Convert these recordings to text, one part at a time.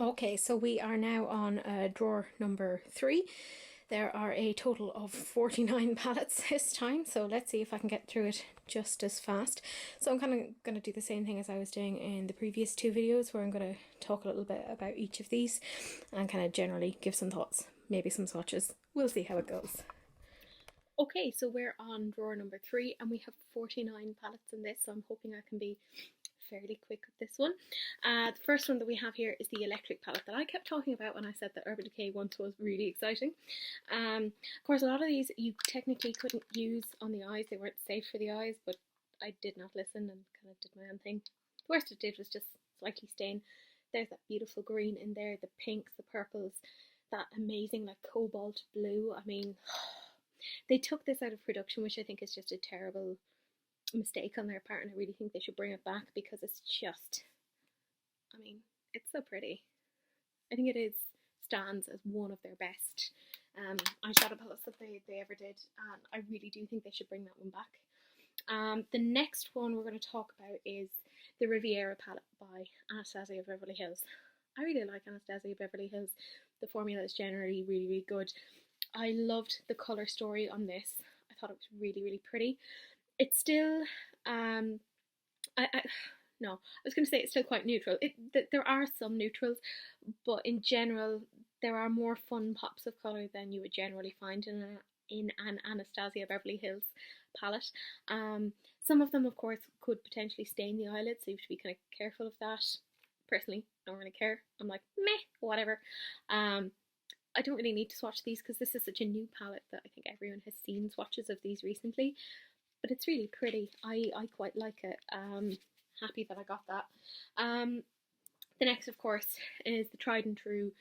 Okay, so we are now on drawer number 3. There are a total of 49 palettes this time, so let's see if I can get through it just as fast. So I'm kind of going to do the same thing as I was doing in the previous two videos, where I'm going to talk a little bit about each of these and kind of generally give some thoughts, maybe some swatches. We'll see how it goes. Okay, so we're on drawer number 3 and we have 49 palettes in this, so I'm hoping I can be fairly quick with this one. The first one that we have here is the electric palette that I kept talking about when I said that Urban Decay once was really exciting. Of course, a lot of these you technically couldn't use on the eyes, they weren't safe for the eyes, but I did not listen and kind of did my own thing. The worst it did was just slightly stain. There's that beautiful green in there, the pinks, the purples, that amazing like cobalt blue. I mean, they took this out of production, which I think is just a terrible mistake on their part, and I really think they should bring it back because it's just, I mean, it's so pretty. I think it is stands as one of their best eyeshadow palettes that they ever did, and I really do think they should bring that one back. The next one we're going to talk about is the Riviera palette by Anastasia of Beverly Hills. I really like Anastasia of Beverly Hills. The formula is generally really, really good. I loved the colour story on this. I thought it was really, really pretty. It's still, no, I was going to say it's still quite neutral. There are some neutrals, but in general, there are more fun pops of colour than you would generally find in an Anastasia Beverly Hills palette. Some of them, of course, could potentially stain the eyelids, so you have to be kind of careful of that. Personally, I don't really care. I'm like, meh, whatever. I don't really need to swatch these because this is such a new palette that I think everyone has seen swatches of these recently. But it's really pretty. I quite like it. Happy that I got that. The next, of course, is the tried and true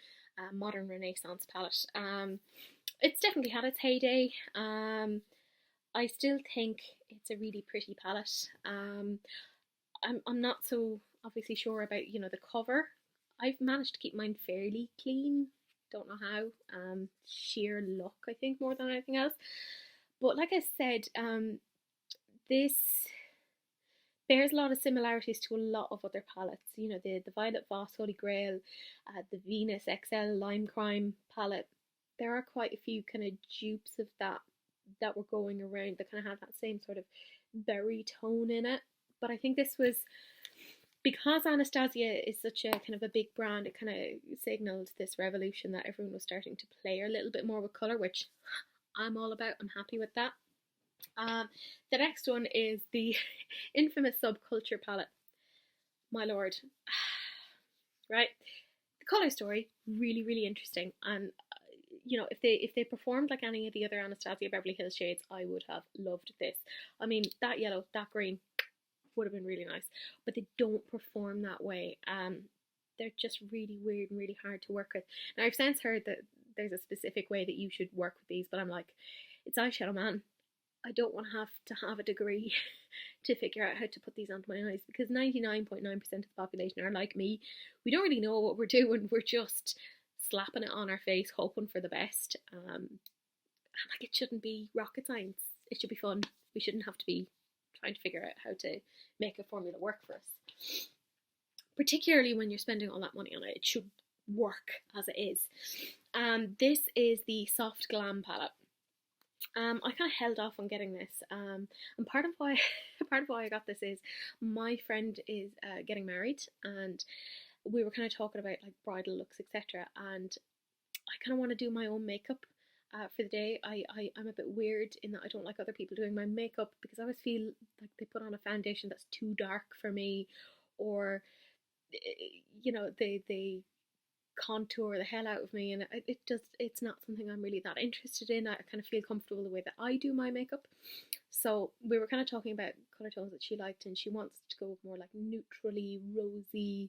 Modern Renaissance palette. It's definitely had its heyday. I still think it's a really pretty palette. I'm not so obviously sure about the cover. I've managed to keep mine fairly clean. Don't know how. Sheer luck, I think, more than anything else. But like I said, this bears a lot of similarities to a lot of other palettes. The Violet Voss Holy Grail, the Venus XL Lime Crime palette. There are quite a few kind of dupes of that were going around that kind of had that same sort of berry tone in it. But I think this was, because Anastasia is such a kind of a big brand, it kind of signaled this revolution that everyone was starting to play a little bit more with colour, which I'm all about. I'm happy with that. The next one is the infamous Subculture palette. My lord. Right? The colour story, really, really interesting. And if they performed like any of the other Anastasia Beverly Hills shades, I would have loved this. I mean, that yellow, that green would have been really nice, but they don't perform that way. They're just really weird and really hard to work with. Now, I've since heard that there's a specific way that you should work with these, but I'm like, it's eyeshadow, man. I don't want to have a degree to figure out how to put these onto my eyes, because 99.9% of the population are like me. We don't really know what we're doing. We're just slapping it on our face, hoping for the best. And like, it shouldn't be rocket science. It should be fun. We shouldn't have to be trying to figure out how to make a formula work for us. Particularly when you're spending all that money on it, it should work as it is. This is the Soft Glam palette. I kind of held off on getting this, and part of why I got this is my friend is getting married, and we were kind of talking about like bridal looks, etc. And I kind of want to do my own makeup for the day. I'm a bit weird in that I don't like other people doing my makeup, because I always feel like they put on a foundation that's too dark for me, or they contour the hell out of me, and it's not something I'm really that interested in. I kind of feel comfortable the way that I do my makeup. So we were kind of talking about colour tones that she liked, and she wants to go with more like neutrally rosy,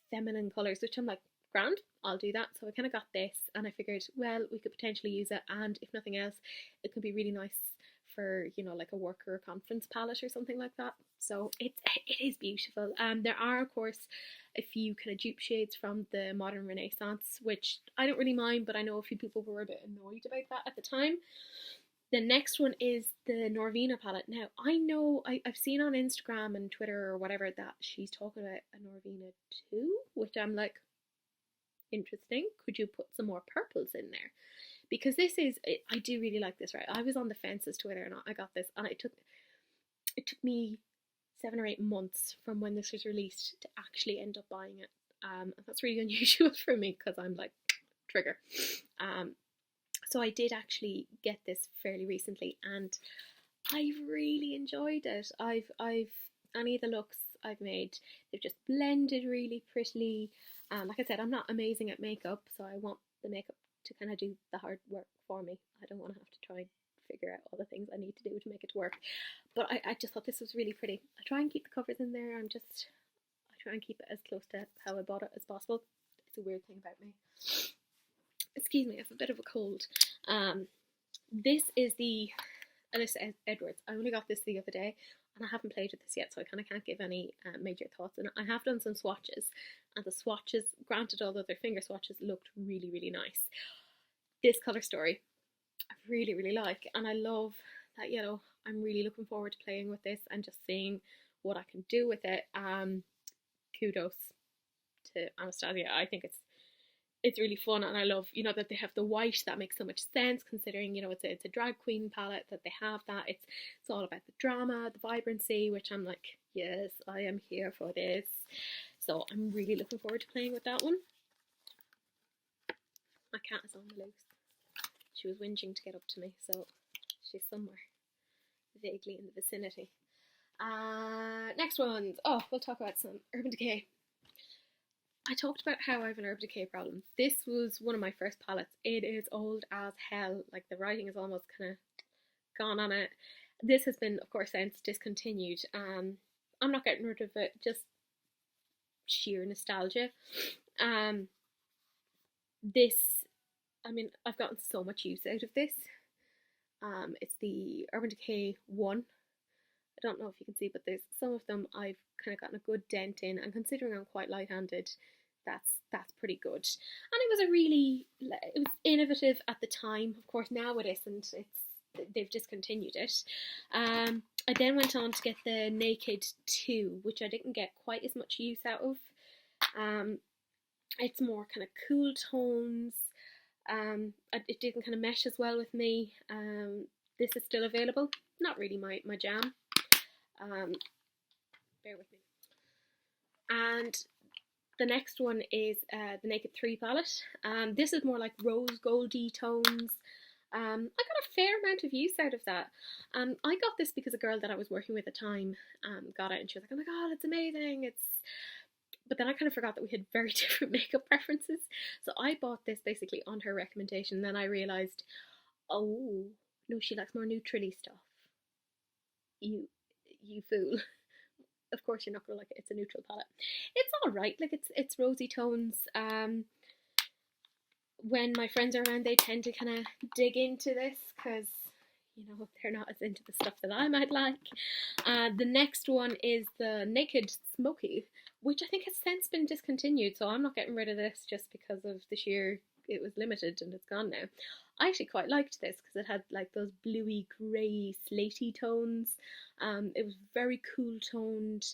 feminine colours, which I'm like, grand, I'll do that. So I kind of got this, and I figured, well, we could potentially use it, and if nothing else, it could be really nice for like a work or a conference palette or something like that. So it is beautiful. There are, of course, a few kind of dupe shades from the Modern Renaissance, which I don't really mind, but I know a few people were a bit annoyed about that at the time. The next one is the Norvina palette. Now, I know I've seen on Instagram and Twitter or whatever that she's talking about a Norvina 2, which I'm like, interesting. Could you put some more purples in there? Because this is, I do really like this, right? I was on the fence as to whether or not I got this, and it took me 7 or 8 months from when this was released to actually end up buying it. And that's really unusual for me because I'm like, trigger. So I did actually get this fairly recently, and I've really enjoyed it. I've any of the looks I've made, they've just blended really prettily. Like I said, I'm not amazing at makeup, so I want the makeup to kind of do the hard work for me. I don't want to have to try and figure out all the things I need to do to make it work. But I just thought this was really pretty. I try and keep the covers in there. I try and keep it as close to how I bought it as possible. It's a weird thing about me. Excuse me, I have a bit of a cold. This is the Alyssa Edwards. I only got this the other day, and I haven't played with this yet, so I kind of can't give any major thoughts. And I have done some swatches, and the swatches, granted all the other finger swatches, looked really, really nice. This colour story, I really, really like, and I love that yellow. I'm really looking forward to playing with this and just seeing what I can do with it. Kudos to Anastasia. I think it's really fun, and I love, you know, that they have the white. That makes so much sense considering, you know, it's a drag queen palette, that they have that. It's all about the drama, the vibrancy, which I'm like, yes, I am here for this. So I'm really looking forward to playing with that one. My cat is on the loose. She was whinging to get up to me, so she's somewhere vaguely in the vicinity. Next ones. Oh, we'll talk about some Urban Decay. I talked about how I have an Urban Decay problem. This was one of my first palettes. It is old as hell. Like, the writing is almost kind of gone on it. This has been, of course, since discontinued. I'm not getting rid of it, just sheer nostalgia. This, I mean, I've gotten so much use out of this. It's the Urban Decay 1. I don't know if you can see, but there's some of them I've kind of gotten a good dent in, and considering I'm quite light-handed, that's pretty good. And it was innovative at the time. Of course, now it isn't. They've discontinued it. I then went on to get the Naked 2, which I didn't get quite as much use out of. It's more kind of cool tones. It didn't kind of mesh as well with me. This is still available. Not really my jam. Bear with me. And the next one is the Naked 3 palette. This is more like rose goldy tones. I got a fair amount of use out of that. I got this because a girl that I was working with at the time got it, and she was like, oh my god, it's amazing. But then I kind of forgot that we had very different makeup preferences. So I bought this basically on her recommendation. Then I realised, oh, no, she likes more neutrally stuff. You fool. Of course you're not going to like it. It's a neutral palette. It's alright. Like, it's rosy tones. When my friends are around, they tend to kind of dig into this because, you know, they're not as into the stuff that I might like. The next one is the Naked Smoky, which I think has since been discontinued, so I'm not getting rid of this just because of the sheer, it was limited and it's gone now. I actually quite liked this because it had like those bluey, grey, slaty tones. It was very cool toned.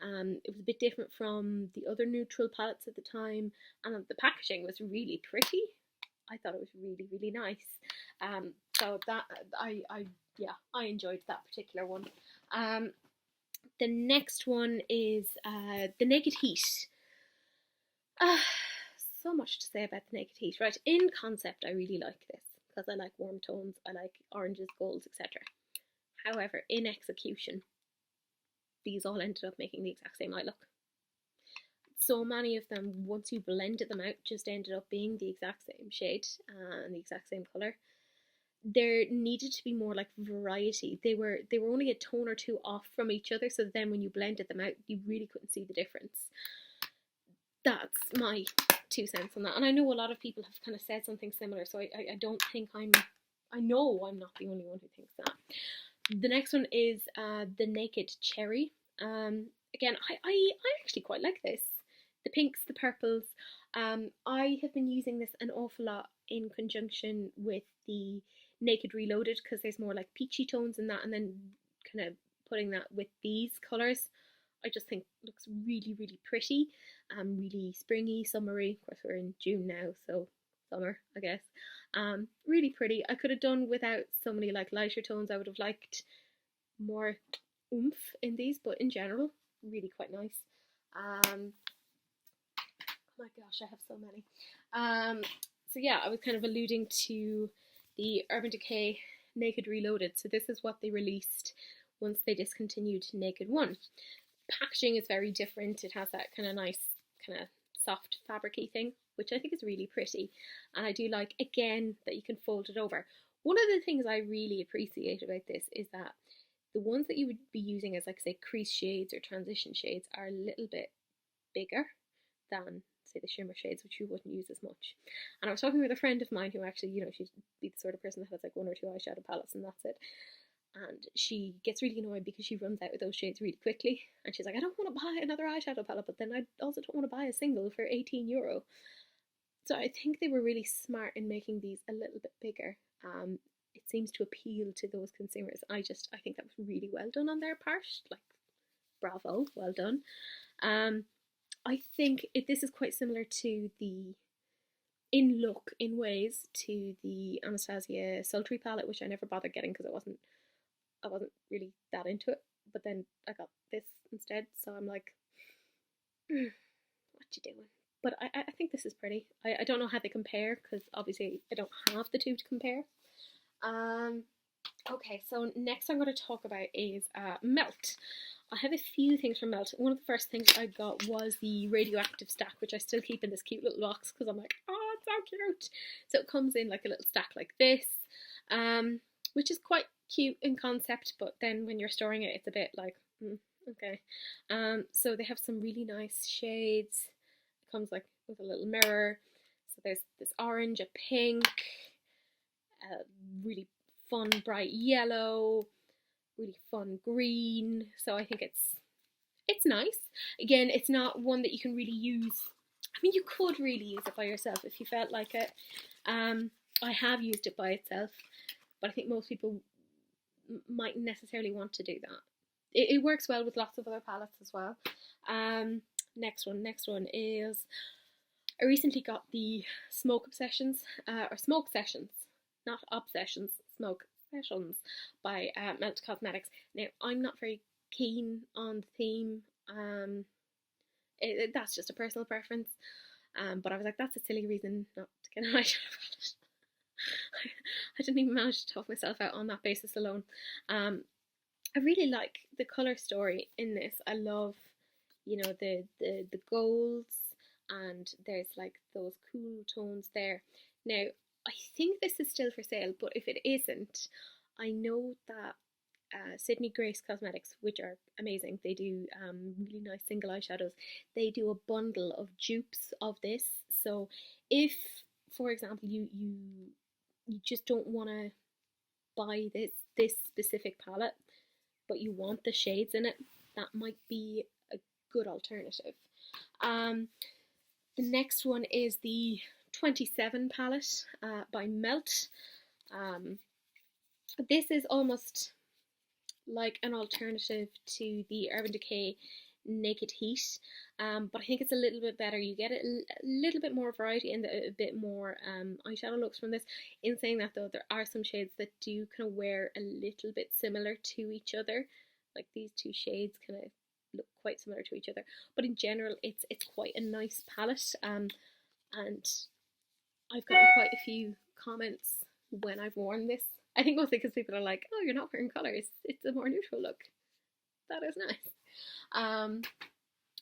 It was a bit different from the other neutral palettes at the time, and the packaging was really pretty. I thought it was really, really nice. So that I enjoyed that particular one. The next one is the Naked Heat. So much to say about the Naked Heat. Right, in concept, I really like this because I like warm tones, I like oranges, golds, etc. However, in execution, these all ended up making the exact same eye look. So many of them, once you blended them out, just ended up being the exact same shade and the exact same colour. There needed to be more like variety. They were only a tone or two off from each other, so then when you blended them out, you really couldn't see the difference. That's my 2 cents on that. And I know a lot of people have kind of said something similar, so I don't think I know I'm not the only one who thinks that. The next one is the Naked Cherry. Again, I actually quite like this. The pinks, the purples. I have been using this an awful lot in conjunction with the Naked Reloaded, because there's more like peachy tones in that, and then kind of putting that with these colours, I just think looks really, really pretty, really springy, summery. Of course, we're in June now, so summer, I guess. Really pretty. I could have done without so many like lighter tones. I would have liked more oomph in these, but in general, really quite nice. Oh my gosh, I have so many. So yeah, I was kind of alluding to the Urban Decay Naked Reloaded. So this is what they released once they discontinued Naked One. Packaging is very different. It has that kind of nice, kind of soft fabricy thing, which I think is really pretty. And I do like, again, that you can fold it over. One of the things I really appreciate about this is that the ones that you would be using as, like, say, crease shades or transition shades are a little bit bigger than, say, the shimmer shades, which you wouldn't use as much. And I was talking with a friend of mine who actually, you know, she'd be the sort of person that has like 1 or 2 eyeshadow palettes and that's it. And she gets really annoyed because she runs out of those shades really quickly. And she's like, I don't want to buy another eyeshadow palette, but then I also don't want to buy a single for €18. So I think they were really smart in making these a little bit bigger. It seems to appeal to those consumers. I think that was really well done on their part. Like, bravo, well done. I think this is quite similar to in look, in ways, to the Anastasia Sultry palette, which I never bothered getting because I wasn't really that into it. But then I got this instead, so I'm like, what you doing? But I think this is pretty. I don't know how they compare because obviously I don't have the two to compare. Okay, so next I'm going to talk about is Melt. I have a few things from Melt. One of the first things I got was the radioactive stack, which I still keep in this cute little box because I'm like, oh, it's so cute. So it comes in like a little stack like this, which is quite cute in concept, but then when you're storing it, it's a bit like, okay. So they have some really nice shades. It comes like with a little mirror. So there's this orange, a pink, a really fun bright yellow, really fun green. So I think it's nice. Again, it's not one that you can really use. I mean, you could really use it by yourself if you felt like it. I have used it by itself, but I think most people might necessarily want to do that. It works well with lots of other palettes as well. Next one is, I recently got the Smoke Obsessions, or Smoke Sessions, not Obsessions, Smoke Sessions by Melt Cosmetics. Now, I'm not very keen on the theme. That's just a personal preference. But I was like, that's a silly reason not to get an eyeshadow palette. I didn't even manage to talk myself out on that basis alone. I really like the colour story in this. I love, you know, the golds, and there's like those cool tones there. Now, I think this is still for sale, but if it isn't, I know that Sydney Grace Cosmetics, which are amazing, they do really nice single eyeshadows. They do a bundle of dupes of this. So if, for example, you just don't want to buy this specific palette, but you want the shades in it, that might be a good alternative. The next one is the 27 palette by Melt. This is almost like an alternative to the Urban Decay Naked Heat, but I think it's a little bit better. You get a little bit more variety and a bit more eyeshadow looks from this. In saying that, though, there are some shades that do kind of wear a little bit similar to each other. Like these two shades kind of look quite similar to each other, but in general it's quite a nice palette, and I've gotten quite a few comments when I've worn this. I think mostly because people are like, oh, you're not wearing colours, it's a more neutral look. That is nice.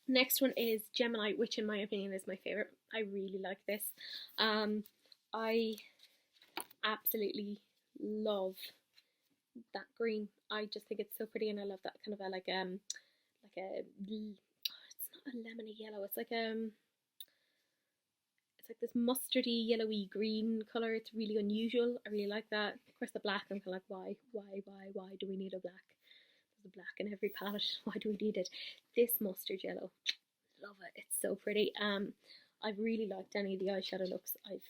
Next one is Gemini, which in my opinion is my favourite. I really like this. I absolutely love that green. I just think it's so pretty, and I love that kind of a like a it's not a lemony yellow. It's like this mustardy yellowy green colour. It's really unusual. I really like that. Of course, the black, I'm kind of like, why do we need a black? There's a black in every palette. Why do we need it? This mustard yellow, love it. It's so pretty. I've really liked any of the eyeshadow looks I've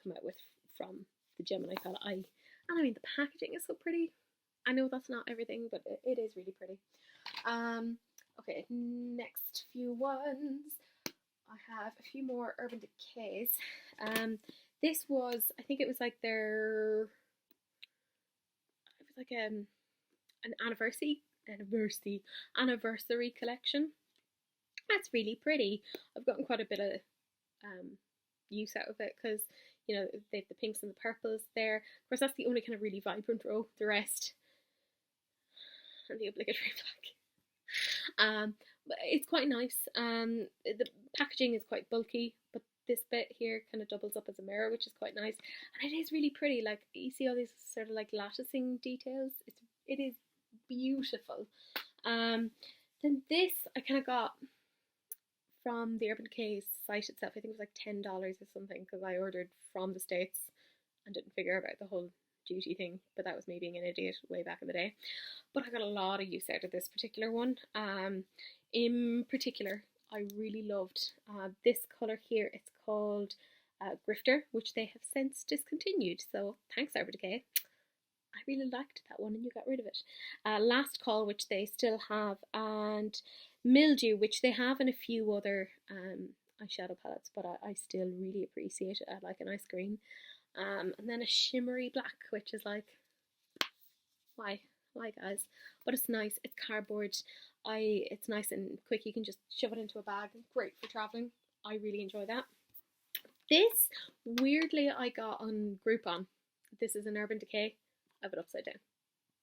come out with from the Gemini palette. I And I mean, the packaging is so pretty. I know that's not everything, but it is really pretty. Um, okay, next few ones. I have a few more Urban Decays. This was, I think it was like it was like an anniversary collection. That's really pretty. I've gotten quite a bit of use out of it because you know they've the pinks and the purples there. Of course, that's the only kind of really vibrant row. The rest and the obligatory black. But it's quite nice. The packaging is quite bulky, but this bit here kind of doubles up as a mirror, which is quite nice, and it is really pretty. Like you see all these sort of like latticing details. It is beautiful. Then this I kind of got from the Urban Decay site itself. I think it was like $10 or something because I ordered from the States and didn't figure about the whole duty thing, but that was me being an idiot way back in the day. But I got a lot of use out of this particular one. In particular, I really loved this colour here. It's called Grifter, which they have since discontinued. So thanks, Urban Decay. I really liked that one and you got rid of it. Last Call, which they still have, and Mildew, which they have in a few other eyeshadow palettes, but I still really appreciate it. I like a nice green. And then a shimmery black, which is like, why guys? But it's nice. It's cardboard. It's nice and quick. You can just shove it into a bag. Great for traveling. I really enjoy that. This, weirdly, I got on Groupon. This is an Urban Decay. I have it upside down.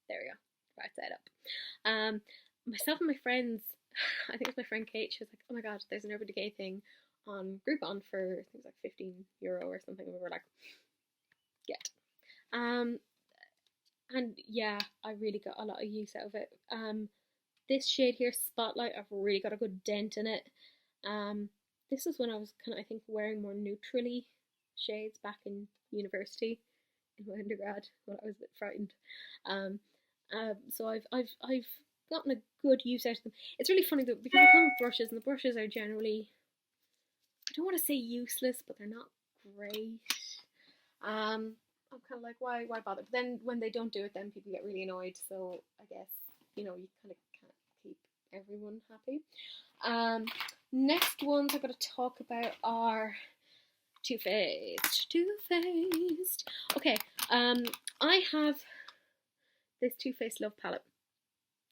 There we go. Right side up. Myself and my friends, I think it was my friend Kate, she was like, oh my god, there's an Urban Decay thing on Groupon for, I think it was like €15 or something. And we were like, get. And yeah, I really got a lot of use out of it. This shade here, Spotlight, I've really got a good dent in it. This was when I was kind of, I think, wearing more neutrally shades back in university, in my undergrad, when I was a bit frightened. So I've gotten a good use out of them. It's really funny though because they come with brushes, and the brushes are generally, I don't want to say useless, but they're not great. I'm kind of like, why bother? But then when they don't do it, then people get really annoyed. So I guess you kind of can't keep everyone happy. Next ones I'm going to talk about are Too Faced. Okay, I have this Too Faced Love palette.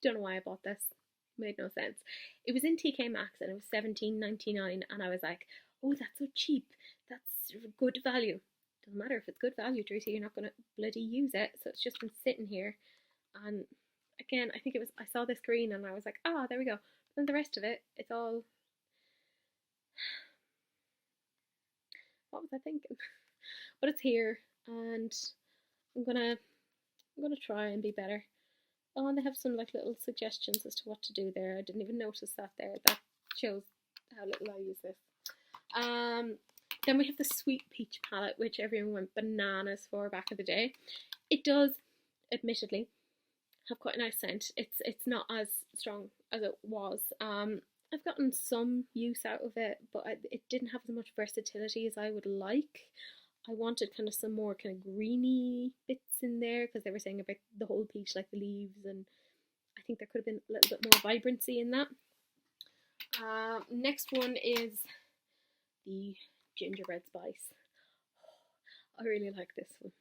Don't know why I bought this. Made no sense. It was in TK Maxx and it was $17.99, and I was like, oh, that's so cheap. That's good value. Doesn't matter if it's good value, Tracy. You're not gonna bloody use it. So it's just been sitting here, and again, I think I saw this green and I was like, ah, there we go. But then the rest of it, it's all. What was I thinking? But it's here, and I'm gonna try and be better. Oh, and they have some like little suggestions as to what to do there. I didn't even notice that there. That shows how little I use this. Then we have the Sweet Peach palette, which everyone went bananas for back in the day. It does, admittedly, have quite a nice scent. It's not as strong as it was. I've gotten some use out of it, but it didn't have as much versatility as I would like. I wanted kind of some more kind of greeny bits in there because they were saying about the whole peach, like the leaves, and I think there could have been a little bit more vibrancy in that. Next one is the Gingerbread Spice. I really like this one.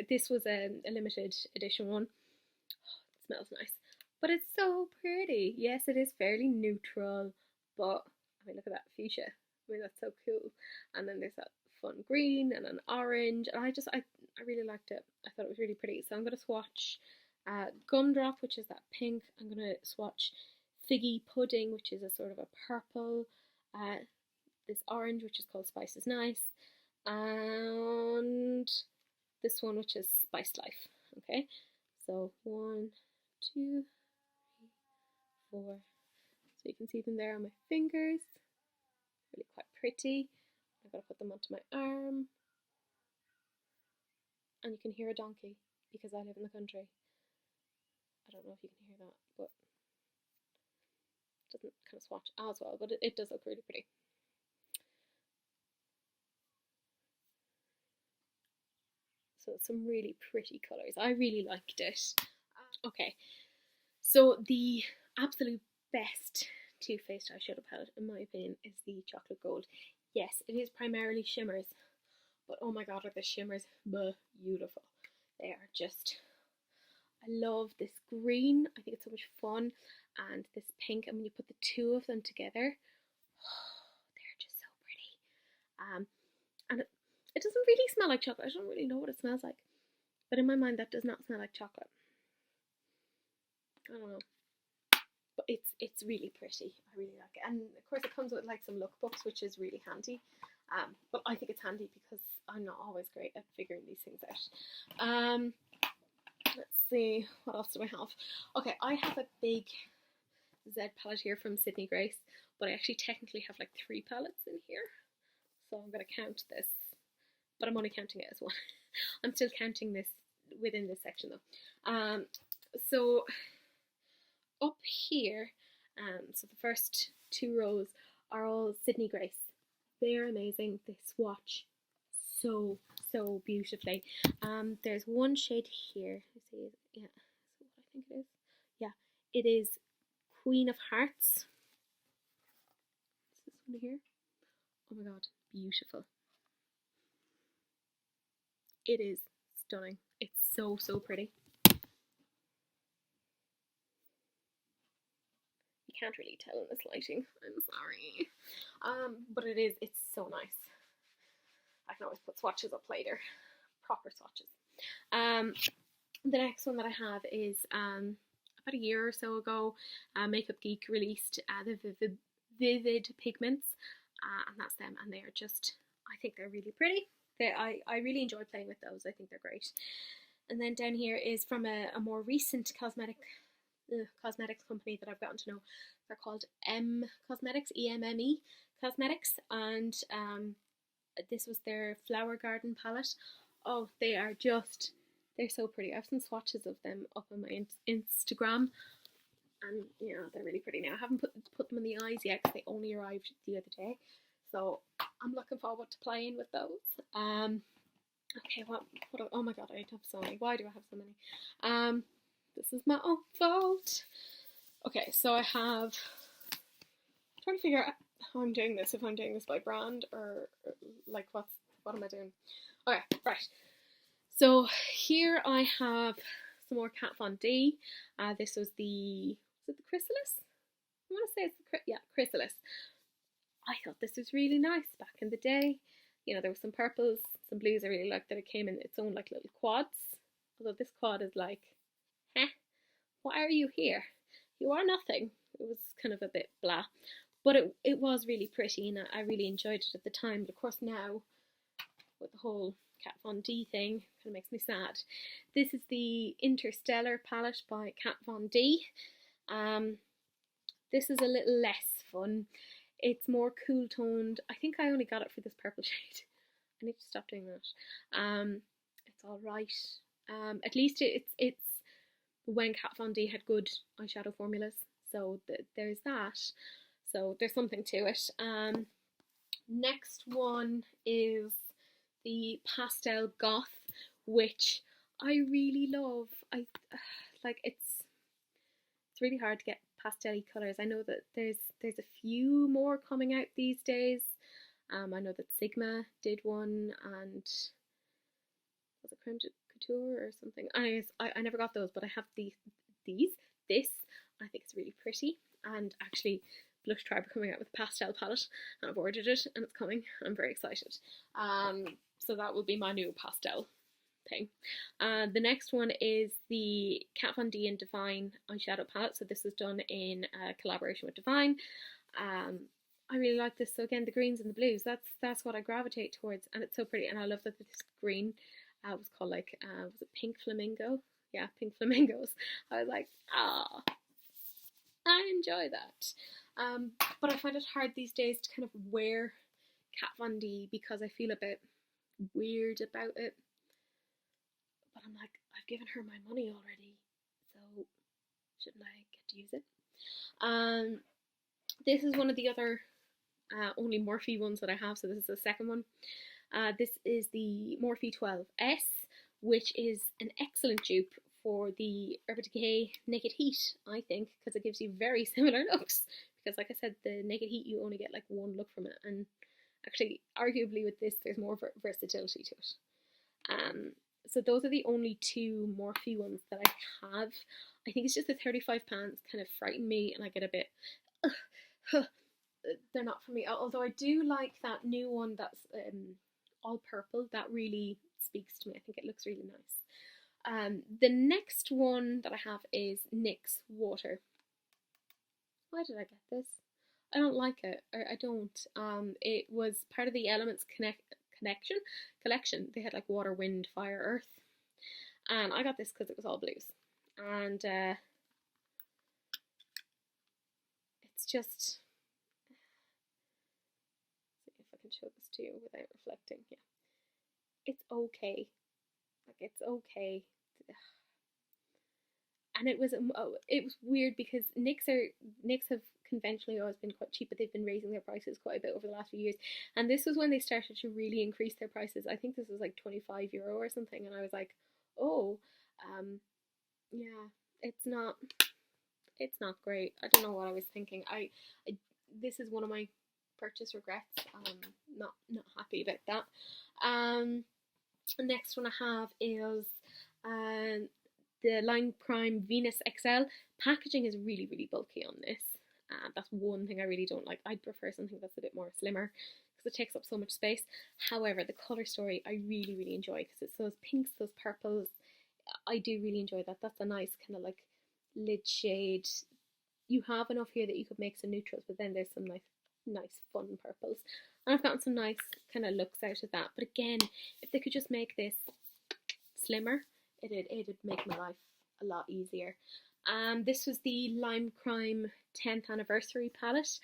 This was a limited edition one. It smells nice, but it's so pretty. Yes, it is fairly neutral, but I mean, look at that fuchsia. I mean, that's so cool. And then there's that fun green and an orange, and I really liked it. I thought it was really pretty. So I'm gonna swatch Gumdrop, which is that pink. I'm gonna swatch Figgy Pudding, which is a sort of a purple. This orange, which is called Spice is Nice, and this one, which is Spice Life. Okay, so 1, 2, 3, 4. So you can see them there on my fingers. Really quite pretty. I've got to put them onto my arm. And you can hear a donkey because I live in the country. I don't know if you can hear that, but it doesn't kind of swatch as well, but it does look really pretty. So some really pretty colours. I really liked it. Okay, so the absolute best Too Faced eyeshadow palette, in my opinion, is the chocolate gold. Yes, it is primarily shimmers, but oh my god, are the shimmers beautiful. They are just, I love this green. I think it's so much fun, and this pink. And when you put the two of them together, they're just so pretty. And it doesn't really smell like chocolate. I don't really know what it smells like, but in my mind, that does not smell like chocolate. I don't know, but it's really pretty. I really like it, and of course it comes with like some lookbooks, which is really handy. But I think it's handy because I'm not always great at figuring these things out. Let's see, what else do I have? Okay, I have a big Z palette here from Sydney Grace, but I actually technically have like 3 palettes in here, so I'm going to count this, but I'm only counting it as one. I'm still counting this within this section though. So up here, so the first 2 rows are all Sydney Grace. They're amazing. They swatch so beautifully. There's one shade here. Let's see, yeah, so what I think it is. Yeah, it is Queen of Hearts. Is this one here? Oh my god, beautiful. It is stunning. It's so pretty. You can't really tell in this lighting, I'm sorry. But it's so nice. I can always put swatches up later. Proper swatches. The next one that I have is about a year or so ago, Makeup Geek released the Vivid Pigments, and that's them, and they are just, I think they're really pretty. I really enjoy playing with those. I think they're great. And then down here is from a more recent cosmetics company that I've gotten to know. They're called M Cosmetics, EMME Cosmetics, and this was their Flower Garden palette. Oh, they're so pretty. I have some swatches of them up on my Instagram, and yeah, they're really pretty. Now I haven't put them in the eyes yet because they only arrived the other day, so I'm looking forward to playing with those. Okay, what oh my god, I have so many. Why do I have so many? This is my own fault. Okay, so I have, I'm trying to figure out how I'm doing this, if I'm doing this by brand or like what am I doing? Okay, right. So here I have some more Kat Von D. This was the Chrysalis? I want to say it's the Chrysalis. I thought this was really nice back in the day. You know, there were some purples, some blues. I really liked that it came in its own like little quads. Although this quad is like, why are you here? You are nothing. It was kind of a bit blah. But it was really pretty, and I really enjoyed it at the time. But of course now, with the whole Kat Von D thing, kind of makes me sad. This is the Interstellar palette by Kat Von D. This is a little less fun. It's more cool toned. I think I only got it for this purple shade. I need to stop doing that. It's alright. At least it's when Kat Von D had good eyeshadow formulas. So there's that. So there's something to it. Next one is the Pastel Goth, which I really love. It's really hard to get pastel-y colours. I know that there's a few more coming out these days. I know that Sigma did one, and was it Creme de Couture or something? Anyways, I never got those, but I have this. I think it's really pretty, and actually Blush Tribe are coming out with a pastel palette, and I've ordered it and it's coming. I'm very excited. So that will be my new pastel thing. The next one is the Kat Von D and Divine eyeshadow palette. So this was done in collaboration with Divine. I really like this. So again, the greens and the blues, that's what I gravitate towards, and it's so pretty. And I love that this green was called was it Pink Flamingo? Yeah, Pink Flamingos. I was like, I enjoy that. But I find it hard these days to kind of wear Kat Von D because I feel a bit weird about it. But I'm like, I've given her my money already, so shouldn't I get to use it? This is one of the other only Morphe ones that I have, so this is the second one. This is the Morphe 12S, which is an excellent dupe for the Urban Decay Naked Heat, I think, because it gives you very similar looks. Because, like I said, the Naked Heat, you only get like one look from it, and actually, arguably with this, there's more versatility to it. So those are the only two Morphe ones that I have. I think it's just the £35 kind of frighten me, and I get a bit. They're not for me. Although I do like that new one that's all purple. That really speaks to me. I think it looks really nice. The next one that I have is NYX Water. Why did I get this? I don't like it. I don't. It was part of the Elements collection. They had like water, wind, fire, earth, and I got this because it was all blues. And it's just. Let's see if I can show this to you without reflecting. Yeah, it's okay. Like it's okay. And it was weird because NYX have conventionally always been quite cheap, but they've been raising their prices quite a bit over the last few years. And this was when they started to really increase their prices. I think this was like €25 or something, and I was like, oh, yeah, it's not great. I don't know what I was thinking. I this is one of my purchase regrets. Not happy about that. The next one I have is the Line Prime Venus XL. Packaging is really, really bulky on this. That's one thing I really don't like. I'd prefer something that's a bit more slimmer because it takes up so much space. However, the colour story I really, really enjoy because it's those pinks, those purples. I do really enjoy that. That's a nice kind of like lid shade. You have enough here that you could make some neutrals, but then there's some nice fun purples. And I've gotten some nice kind of looks out of that. But again, if they could just make this slimmer, it'd make my life a lot easier. This was the Lime Crime 10th anniversary palette.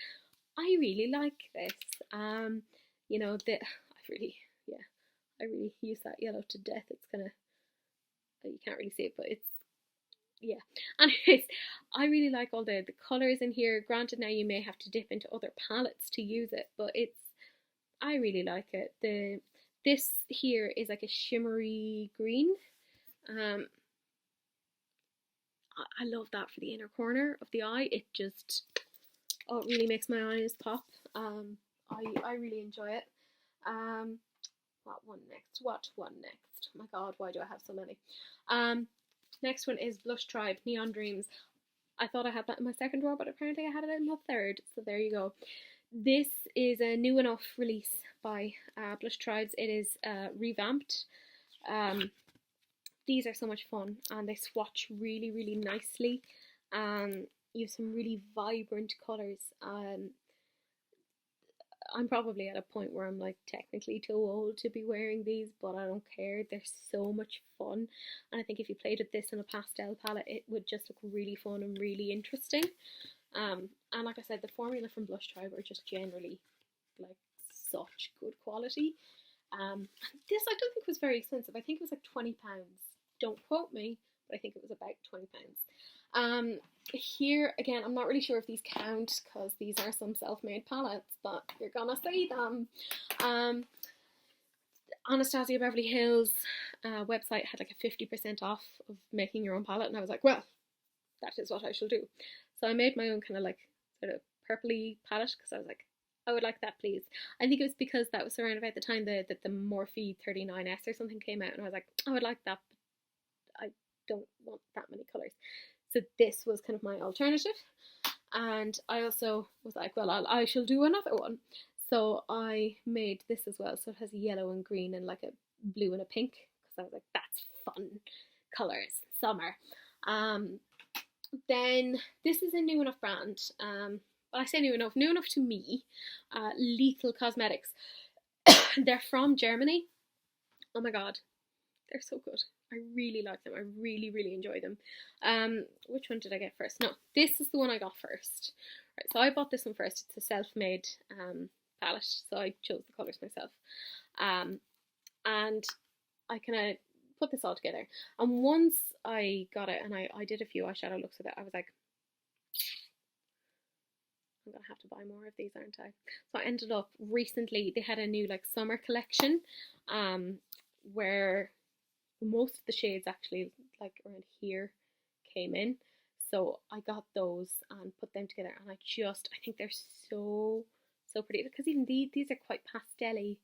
I really like this. You know, I really use that yellow to death. It's kind of, you can't really see it, but it's, yeah. Anyways, I really like all the colours in here. Granted, now you may have to dip into other palettes to use it, but I really like it. This here is like a shimmery green. I love that for the inner corner of the eye. It just, it really makes my eyes pop. I really enjoy it. What one next? Oh my god, why do I have so many? Next one is Blush Tribe Neon Dreams. I thought I had that in my second drawer, but apparently I had it in my third, so there you go. This is a new enough release by Blush Tribes. It is revamped. These are so much fun, and they swatch really, really nicely. You have some really vibrant colours. I'm probably at a point where I'm like technically too old to be wearing these, but I don't care. They're so much fun, and I think if you played with this in a pastel palette, it would just look really fun and really interesting. And like I said, the formula from Blush Tribe are just generally like such good quality. This I don't think was very expensive. I think it was like £20. Don't quote me, but I think it was about £20. Here again, I'm not really sure if these count because these are some self-made palettes, but you're gonna see them. Anastasia Beverly Hills website had like a 50% off of making your own palette, and I was like, well, that is what I shall do. So I made my own kind of like sort of purpley palette because I was like, I would like that, please. I think it was because that was around about the time that the Morphe 39S or something came out, and I was like, I would like that, but I don't want that many colours. So this was kind of my alternative. And I also was like, well, I shall do another one. So I made this as well. So it has a yellow and green and like a blue and a pink. Because I was like, that's fun colours, summer. Then this is a new enough brand. Well, I say new enough to me. Lethal Cosmetics. They're from Germany. Oh my god, they're so good. I really like them. I really, really enjoy them. Which one did I get first? No, this is the one I got first. Right, so I bought this one first. It's a self-made palette, so I chose the colours myself. And I kind of put this all together. And once I got it, and I did a few eyeshadow looks with it, I was like, I'm gonna have to buy more of these, aren't I? So I ended up recently, they had a new like summer collection, where most of the shades actually like around here came in. So I got those and put them together, and I think they're so pretty, because even these are quite pastel-y.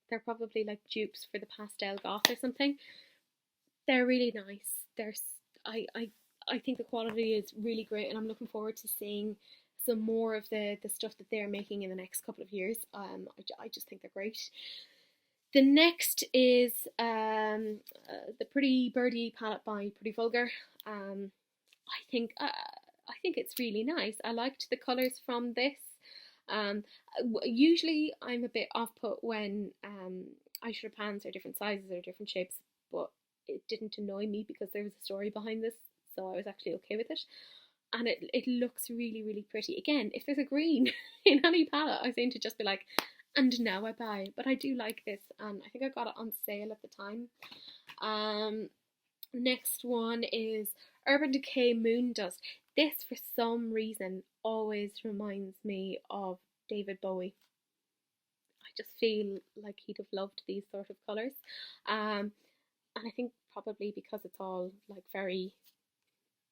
They're probably like dupes for the pastel goth or something. They're really nice. I, I I think the quality is really great, and I'm looking forward to seeing some more of the stuff that they're making in the next couple of years. I just think they're great. The next is the Pretty Birdie palette by Pretty Vulgar. Um, I think it's really nice. I liked the colours from this. Um, Usually I'm a bit off put when eyeshadow pans are different sizes or different shapes, but it didn't annoy me because there was a story behind this, so I was actually okay with it. And it looks really pretty. Again, if there's a green in any palette, I seem to just be like, and now I buy. But I do like this, and I think I got it on sale at the time. Next one is Urban Decay Moon Dust. This, for some reason, always reminds me of David Bowie. I just feel like he'd have loved these sort of colours. And I think probably because it's all like very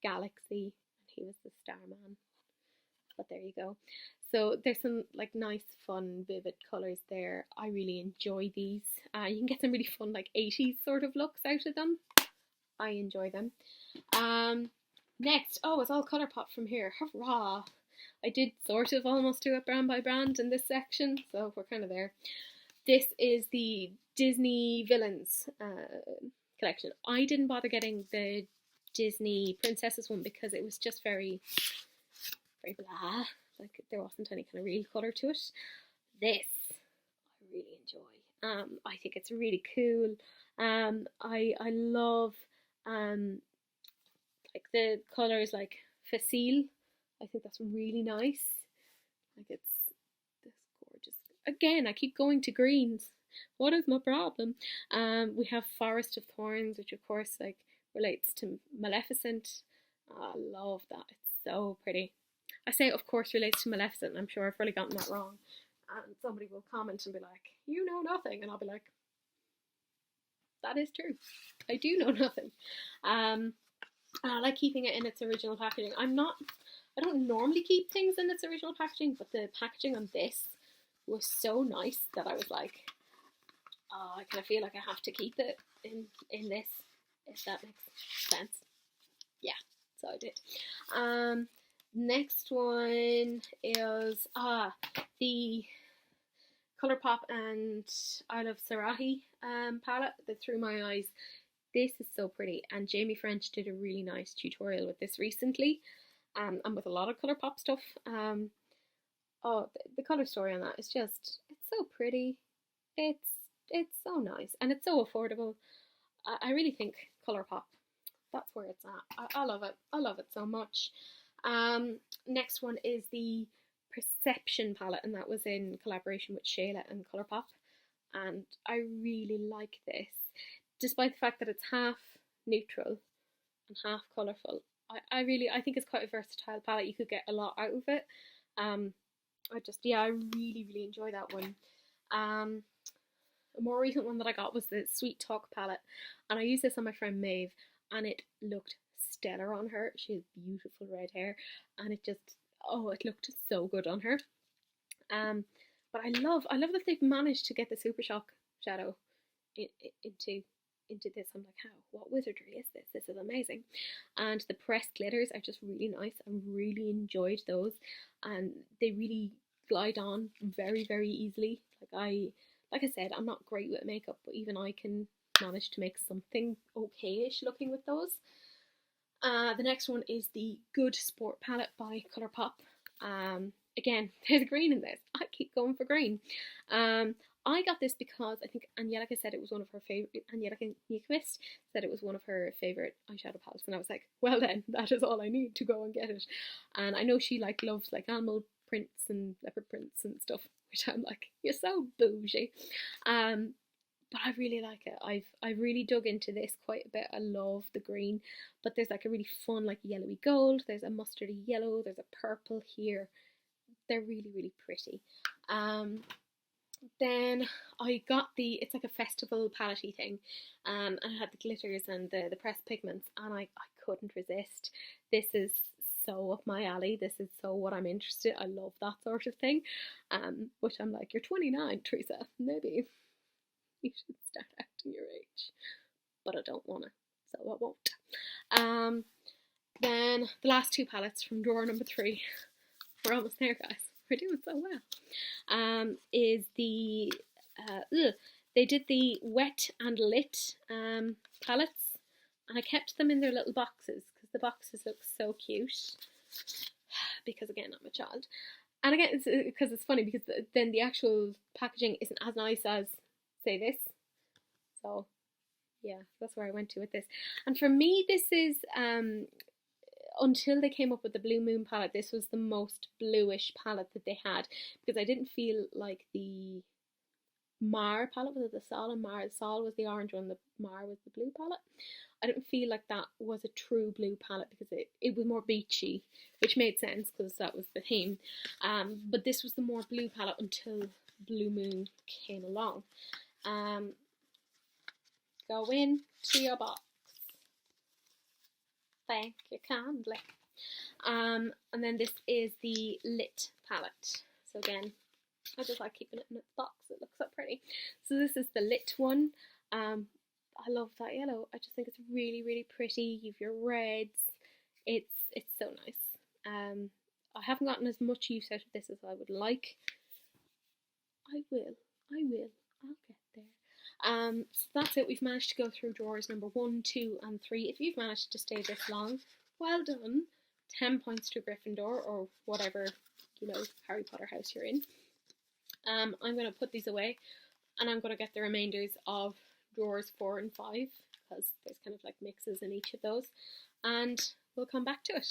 galaxy, and he was the starman. But there you go. So there's some like nice, fun, vivid colours there. I really enjoy these. You can get some really fun like 80s sort of looks out of them. I enjoy them. Next, oh, it's all Colourpop from here. Hurrah! I did sort of almost do it brand by brand in this section, so we're kind of there. This is the Disney Villains collection. I didn't bother getting the Disney Princesses one because it was just very blah. Like there wasn't any kind of real colour to it. This I really enjoy. I think it's really cool. I love like the colours like Facile. I think that's really nice. Like it's this gorgeous. Again, I keep going to greens. What is my problem? We have Forest of Thorns, which of course like relates to Maleficent. I love that. It's so pretty. I say of course relates to Maleficent. I'm sure I've really gotten that wrong. And somebody will comment and be like, you know nothing. And I'll be like, that is true. I do know nothing. I like keeping it in its original packaging. I don't normally keep things in its original packaging, but the packaging on this was so nice that I was like, oh, I kind of feel like I have to keep it in this, if that makes sense. Yeah, so I did. Next one is the Colourpop and I Love Sarahi palette, the Through My Eyes. This is so pretty, and Jamie French did a really nice tutorial with this recently, and with a lot of Colourpop stuff. The colour story on that is just, it's so pretty. It's so nice, and it's so affordable. I really think Colourpop, that's where it's at. I love it. I love it so much. Next one is the Perception palette, and that was in collaboration with Shayla and Colourpop, and I really like this. Despite the fact that it's half neutral and half colourful, I think it's quite a versatile palette. You could get a lot out of it. I really enjoy that one. A more recent one that I got was the Sweet Talk palette, and I used this on my friend Maeve, and it looked stellar on her. She has beautiful red hair, and it looked so good on her. But I love that they've managed to get the Super Shock shadow into this. I'm like, how? What wizardry is this? This is amazing. And the pressed glitters are just really nice. I really enjoyed those, and they really glide on very easily. Like I said, I'm not great with makeup, but even I can manage to make something okay-ish looking with those. The next one is the Good Sport palette by Colourpop. Again, there's green in this. I keep going for green. I got this because I think Angelica said it was one of her favourite, Angelica Nyquist said it was one of her favourite eyeshadow palettes, and I was like, well then, that is all I need to go and get it. And I know she loves animal prints and leopard prints and stuff, which I'm like, you're so bougie. But I really like it. I've really dug into this quite a bit. I love the green, but there's like a really fun yellowy gold, there's a mustardy yellow, there's a purple here. They're really pretty. Then I got it's like a festival palette thing, and it had the glitters and the pressed pigments, and I couldn't resist. This is so up my alley. This is so what I'm interested. I love that sort of thing. Which I'm like, you're 29, Teresa. Maybe you should start acting your age, but I don't wanna, so I won't. Um, then the last two palettes from drawer number 3. We're almost there, guys. We're doing so well. Is the they did the wet and lit palettes, and I kept them in their little boxes because the boxes look so cute. Because again, I'm a child, and again, it's because it's funny because then the actual packaging isn't as nice as say this. So yeah, that's where I went to with this. And for me, this is until they came up with the Blue Moon palette, this was the most bluish palette that they had, because I didn't feel like the Mar palette, was it the Sol and Mar? The Sol was the orange one, the Mar was the blue palette. I didn't feel like that was a true blue palette because it was more beachy, which made sense because that was the theme. But this was the more blue palette until Blue Moon came along. Go in to your box. Thank you kindly. And then this is the lit palette. So again, I just like keeping it in a box. It looks so pretty. So this is the lit one. I love that yellow. I just think it's really, really pretty. You've your reds. It's so nice. I haven't gotten as much use out of this as I would like. I will. I'll get there. So that's it. We've managed to go through drawers number 1, 2, and 3. If you've managed to stay this long, well done. 10 points to Gryffindor, or whatever, Harry Potter house you're in. I'm going to put these away, and I'm going to get the remainders of drawers 4 and 5, because there's kind of like mixes in each of those, and we'll come back to it.